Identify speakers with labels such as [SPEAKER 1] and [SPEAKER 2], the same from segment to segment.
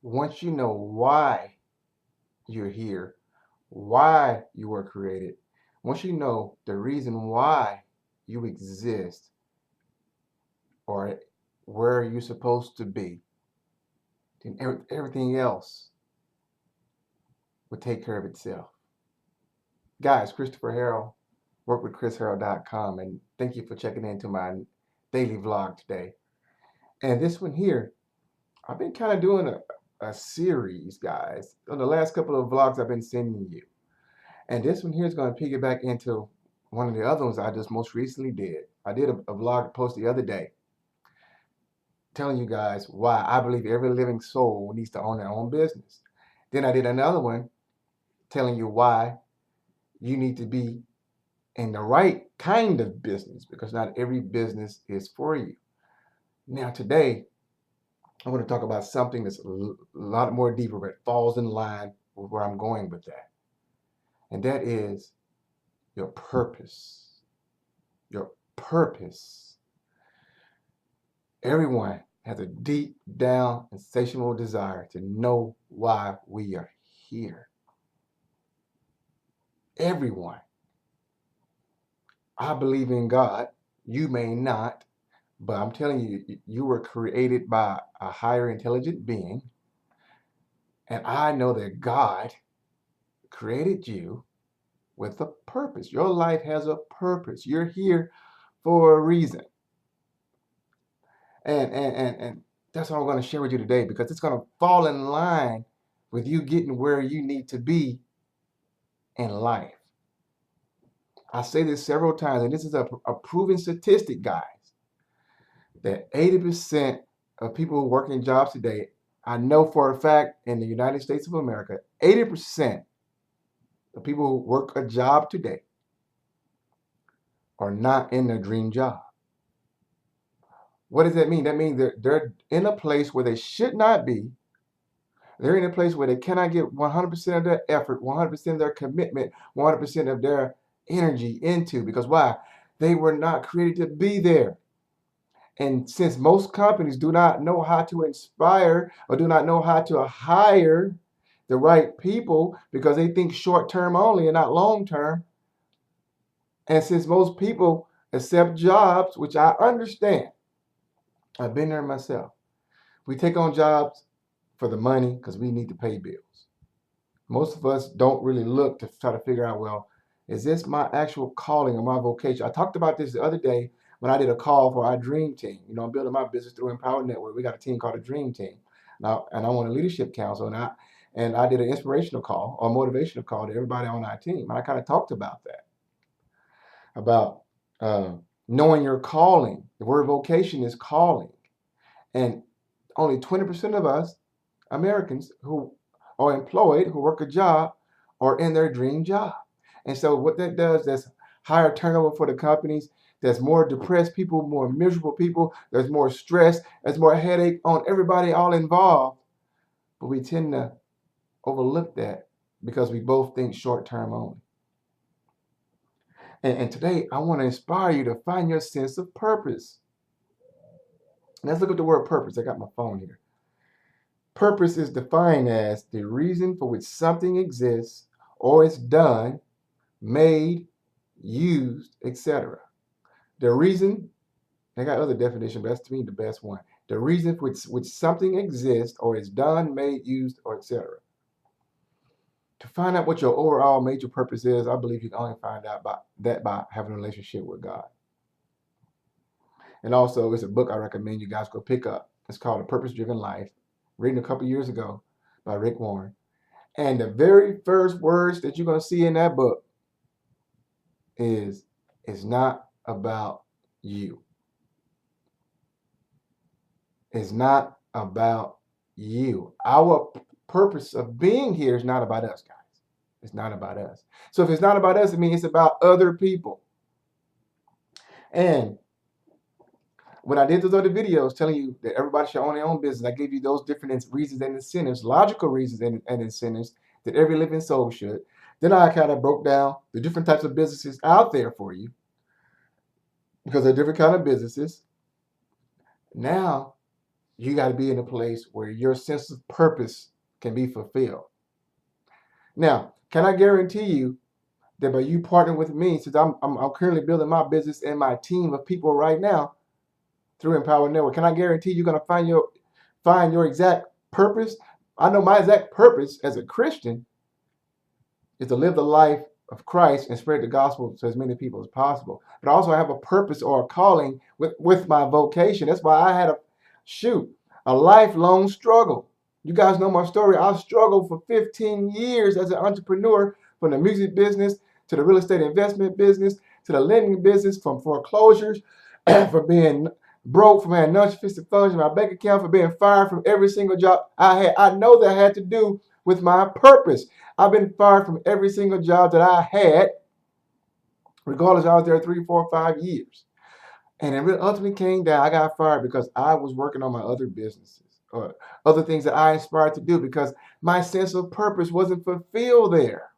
[SPEAKER 1] once you know why you're here, why you were created, once you know the reason why you exist or where you're supposed to be, then everything else will take care of itself. Guys, Christopher Harrell, workwithchrisharrell.com, and thank you for checking into my daily vlog today. And this one here, I've been kind of doing a series, guys, on the last couple of vlogs I've been sending you. And this one here is going to piggyback into one of the other ones I just most recently did. I did a vlog post the other day telling you guys why I believe every living soul needs to own their own business. Then I did another one telling you why you need to be in the right kind of business, because not every business is for you. Now today, I want to talk about something that's a lot more deeper, but falls in line with where I'm going with that. And that is your purpose. Your purpose. Everyone has a deep down insatiable desire to know why we are here. Everyone. I believe in God. You may not, but I'm telling you, you were created by a higher intelligent being. And I know that God created you with a purpose. Your life has a purpose. You're here for a reason. And that's what I'm going to share with you today, because it's going to fall in line with you getting where you need to be in life. I say this several times, and this is a proven statistic, guys, that 80% of people who work in jobs today, I know for a fact in the United States of America, 80% of people who work a job today are not in their dream job. What does that mean? That means they're in a place where they should not be. They're in a place where they cannot get 100% of their effort, 100% of their commitment, 100% of their energy into. Because why? They were not created to be there. And since most companies do not know how to inspire or do not know how to hire the right people, because they think short term only and not long term, and since most people accept jobs, which I understand, I've been there myself. We take on jobs for the money because we need to pay bills. Most of us don't really look to try to figure out, well, is this my actual calling or my vocation? I talked about this the other day when I did a call for our dream team. You know, I'm building my business through Empower Network. We got a team called the Dream Team. Now, and I want a leadership council, and I did an inspirational call or motivational call to everybody on our team. And I kind of talked about that, about knowing your calling. The word vocation is calling. And only 20% of us Americans who are employed, who work a job, are in their dream job. And so what that does, that's higher turnover for the companies. There's more depressed people, more miserable people. There's more stress. There's more headache on everybody all involved. But we tend to overlook that because we both think short term only. And today, I want to inspire you to find your sense of purpose. Let's look at the word purpose. I got my phone here. Purpose is defined as the reason for which something exists or is done, made, used, etc. The reason, I got other definitions, but that's to me the best one. The reason for which something exists or is done, made, used, or etc. To find out what your overall major purpose is, I believe you can only find out about that by having a relationship with God. And also, it's a book I recommend you guys go pick up. It's called A Purpose-Driven Life, written a couple years ago by Rick Warren. And the very first words that you're going to see in that book is, it's not about you. It's not about you. Our purpose of being here is not about us, guys. It's not about us. So if it's not about us, it means it's about other people. And when I did those other videos telling you that everybody should own their own business, I gave you those different reasons and incentives, logical reasons and incentives that every living soul should. Then I kind of broke down the different types of businesses out there for you, because they're different kind of businesses. Now, You got to be in a place where your sense of purpose can be fulfilled. Now, can I guarantee you that by you partnering with me, since I'm currently building my business and my team of people right now through Empower Network, can I guarantee you're gonna find your exact purpose? I know my exact purpose as a Christian is to live the life of Christ and spread the gospel to as many people as possible. But also I have a purpose or a calling with my vocation. That's why I had a lifelong struggle. You guys know my story. I struggled for 15 years as an entrepreneur, from the music business to the real estate investment business to the lending business, from foreclosures, for being broke, from having non-sufficient funds in my bank account, for being fired from every single job I had. I know that had to do with my purpose. I've been fired from every single job that I had, regardless I was there 3, 4, 5 years. And it really ultimately came down, I got fired because I was working on my other businesses or other things that I inspired to do because my sense of purpose wasn't fulfilled there.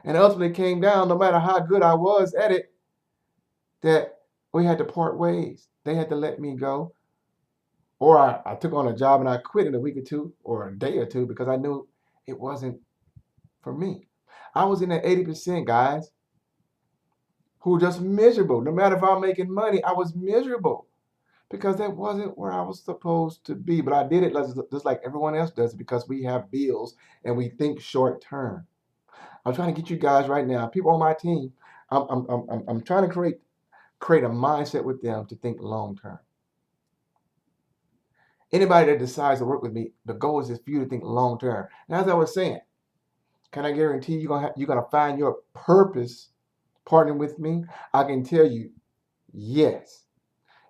[SPEAKER 1] And ultimately came down, no matter how good I was at it, that we had to part ways. They had to let me go. Or I took on a job and I quit in a week or two or a day or two because I knew it wasn't for me. I was in that 80%, guys, who were just miserable. No matter if I'm making money, I was miserable because that wasn't where I was supposed to be. But I did it just like everyone else does because we have bills and we think short term. I'm trying to get you guys right now, people on my team. I'm trying to create a mindset with them to think long term. Anybody that decides to work with me, the goal is just for you to think long term. And as I was saying, can I guarantee you're gonna find your purpose partnering with me? I can tell you, yes,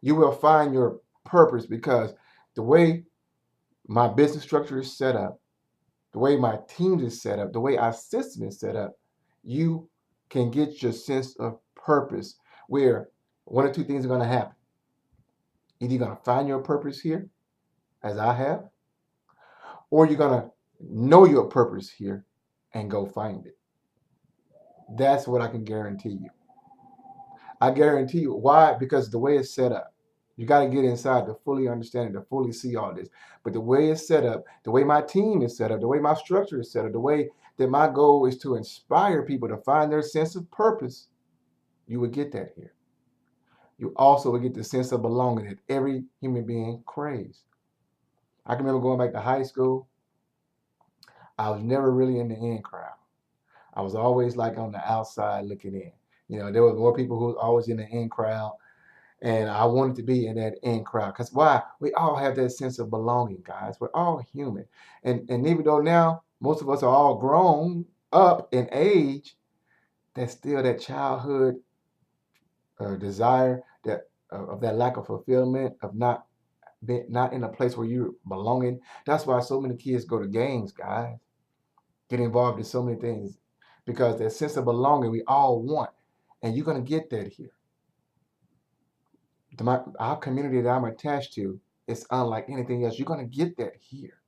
[SPEAKER 1] you will find your purpose because the way my business structure is set up, the way my team is set up, the way our system is set up, you can get your sense of purpose where one or two things are going to happen. Either you're going to find your purpose here, as I have, or you're going to know your purpose here and go find it. That's what I can guarantee you. I guarantee you. Why? Because the way it's set up. You got to get inside to fully understand it, to fully see all this. But the way it's set up, the way my team is set up, the way my structure is set up, the way that my goal is to inspire people to find their sense of purpose, you would get that here. You also would get the sense of belonging that every human being craves. I can remember going back to high school. I was never really in the in crowd. I was always like on the outside looking in. There were more people who were always in the in crowd. And I wanted to be in that in crowd. Because why? We all have that sense of belonging, guys. We're all human. And even though now most of us are all grown up in age, there's still that childhood desire that of that lack of fulfillment, of not in a place where you're belonging. That's why so many kids go to gangs, guys. Get involved in so many things. Because that sense of belonging we all want. And you're going to get that here. Our community that I'm attached to is unlike anything else. You're going to get that here.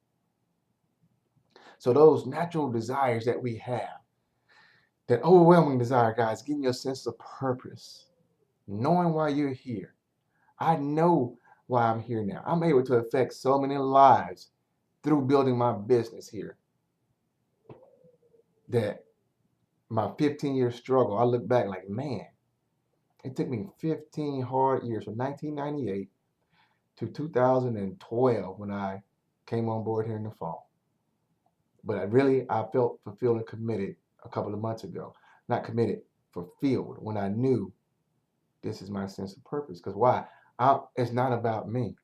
[SPEAKER 1] So those natural desires that we have, that overwhelming desire, guys, getting your sense of purpose, knowing why you're here. I know why I'm here now. I'm able to affect so many lives through building my business here. That my 15-year struggle, I look back like, man, it took me 15 hard years from 1998 to 2012 when I came on board here in the fall. But I felt fulfilled and committed a couple of months ago. Not committed, fulfilled, when I knew this is my sense of purpose. Because why? It's not about me.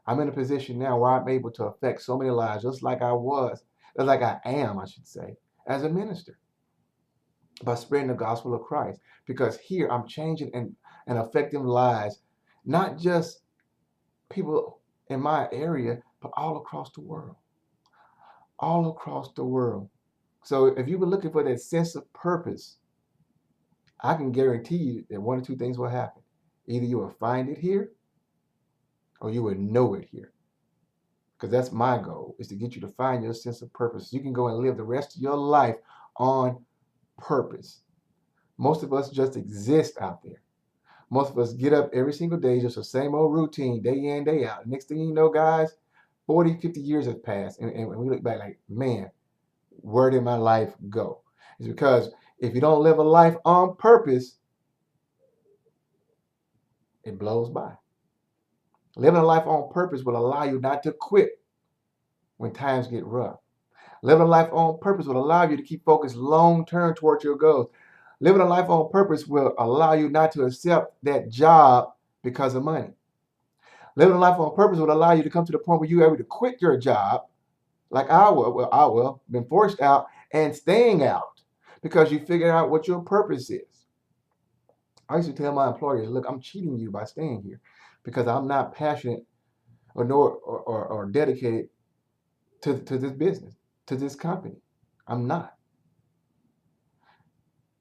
[SPEAKER 1] I'm in a position now where I'm able to affect so many lives, just like I am, I should say, as a minister, by spreading the gospel of Christ. Because here I'm changing and affecting lives, not just people in my area, but all across the world. All across the world. So if you were looking for that sense of purpose, I can guarantee you that one or two things will happen. Either you will find it here or you will know it here. Because that's my goal, is to get you to find your sense of purpose. You can go and live the rest of your life on purpose. Most of us just exist out there. Most of us get up every single day, just the same old routine, day in, day out. Next thing you know, guys, 40, 50 years have passed. And we look back like, man, where did my life go? It's because if you don't live a life on purpose, it blows by. Living a life on purpose will allow you not to quit when times get rough. Living a life on purpose will allow you to keep focused long term towards your goals. Living a life on purpose will allow you not to accept that job because of money. Living a life on purpose will allow you to come to the point where you're able to quit your job, like I will, been forced out and staying out because you figured out what your purpose is. I used to tell my employers, look, I'm cheating you by staying here because I'm not passionate or dedicated to this business, to this company. I'm not.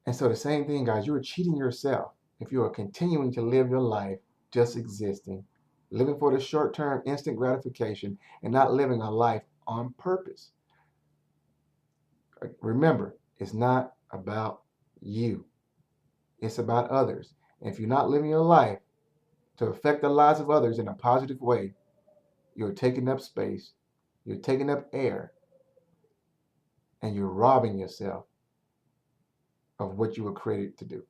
[SPEAKER 1] And so the same thing, guys, you are cheating yourself if you are continuing to live your life just existing, living for the short-term instant gratification and not living a life on purpose. Remember, it's not about you. It's about others. And if you're not living your life to affect the lives of others in a positive way, you're taking up space, you're taking up air, and you're robbing yourself of what you were created to do.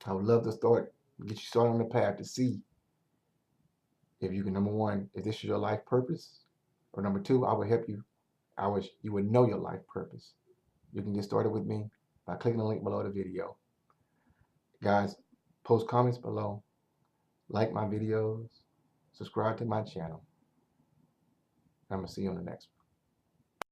[SPEAKER 1] I would love to get you started on the path to see if you can, number one, if this is your life purpose, or number two, I would help you. I wish you would know your life purpose. You can get started with me by clicking the link below the video. Guys, post comments below, like my videos, subscribe to my channel. I'm going to see you on the next one.